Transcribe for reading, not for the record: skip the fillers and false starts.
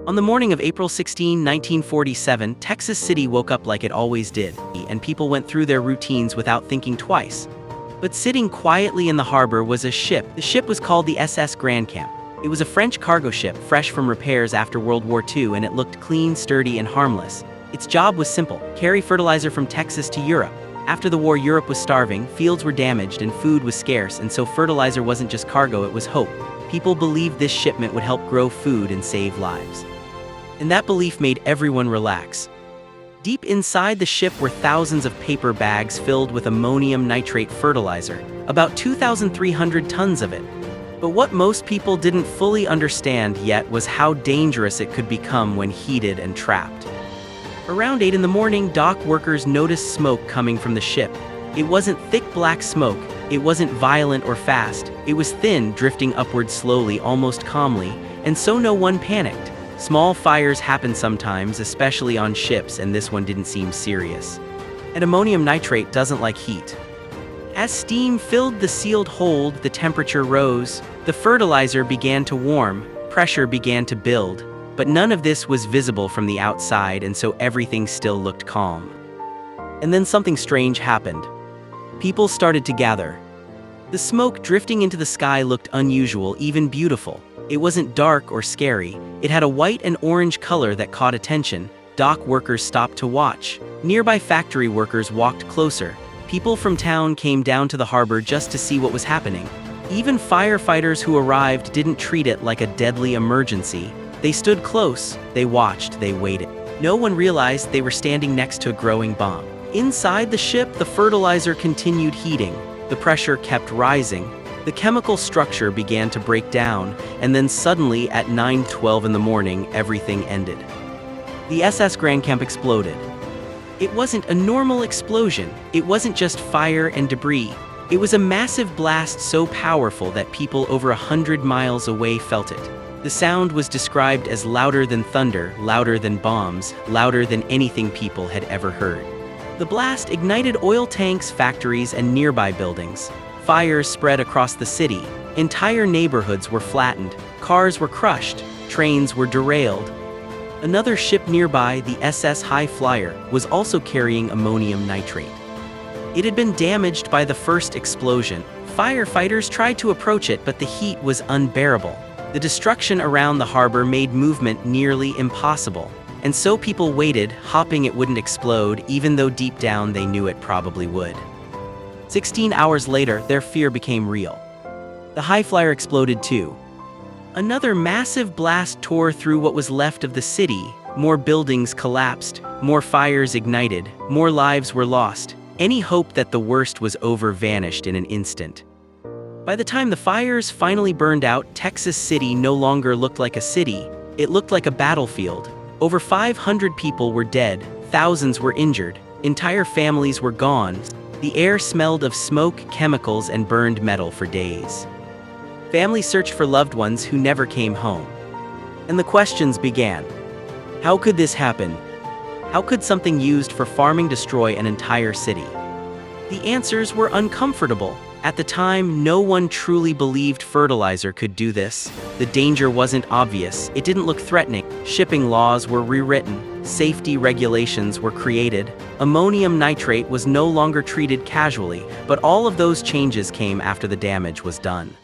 On the morning of April 16, 1947, Texas City woke up like it always did, and people went through their routines without thinking twice. But sitting quietly in the harbor was a ship. The ship was called the SS Grandcamp. It was a French cargo ship, fresh from repairs after World War II, and it looked clean, sturdy, and harmless. Its job was simple: carry fertilizer from Texas to Europe. After the war, Europe was starving, fields were damaged, and food was scarce, and so fertilizer wasn't just cargo, it was hope. People believed this shipment would help grow food and save lives. And that belief made everyone relax. Deep inside the ship were thousands of paper bags filled with ammonium nitrate fertilizer, about 2,300 tons of it. But what most people didn't fully understand yet was how dangerous it could become when heated and trapped. Around 8 in the morning, dock workers noticed smoke coming from the ship. It wasn't thick black smoke, it wasn't violent or fast, it was thin, drifting upward slowly, almost calmly, and so no one panicked. Small fires happen sometimes, especially on ships, and this one didn't seem serious. And ammonium nitrate doesn't like heat. As steam filled the sealed hold, the temperature rose, the fertilizer began to warm, pressure began to build, but none of this was visible from the outside, and so everything still looked calm. And then something strange happened. People started to gather. The smoke drifting into the sky looked unusual, even beautiful. It wasn't dark or scary. It had a white and orange color that caught attention. Dock workers stopped to watch. Nearby factory workers walked closer. People from town came down to the harbor just to see what was happening. Even firefighters who arrived didn't treat it like a deadly emergency. They stood close, they watched, they waited. No one realized they were standing next to a growing bomb. Inside the ship, the fertilizer continued heating. The pressure kept rising. The chemical structure began to break down, and then suddenly at 9:12 in the morning, everything ended. The SS Grandcamp exploded. It wasn't a normal explosion. It wasn't just fire and debris. It was a massive blast so powerful that people over 100 miles away felt it. The sound was described as louder than thunder, louder than bombs, louder than anything people had ever heard. The blast ignited oil tanks, factories, and nearby buildings. Fires spread across the city. Entire neighborhoods were flattened. Cars were crushed. Trains were derailed. Another ship nearby, the SS High Flyer, was also carrying ammonium nitrate. It had been damaged by the first explosion. Firefighters tried to approach it, but the heat was unbearable. The destruction around the harbor made movement nearly impossible. And so people waited, hoping it wouldn't explode, even though deep down they knew it probably would. 16 hours later, their fear became real. The High Flyer exploded too. Another massive blast tore through what was left of the city. More buildings collapsed, more fires ignited, more lives were lost. Any hope that the worst was over vanished in an instant. By the time the fires finally burned out, Texas City no longer looked like a city. It looked like a battlefield. Over 500 people were dead, thousands were injured, entire families were gone. The air smelled of smoke, chemicals, and burned metal for days. Families searched for loved ones who never came home. And the questions began. How could this happen? How could something used for farming destroy an entire city? The answers were uncomfortable. At the time, no one truly believed fertilizer could do this. The danger wasn't obvious. It didn't look threatening. Shipping laws were rewritten. Safety regulations were created. Ammonium nitrate was no longer treated casually, but all of those changes came after the damage was done.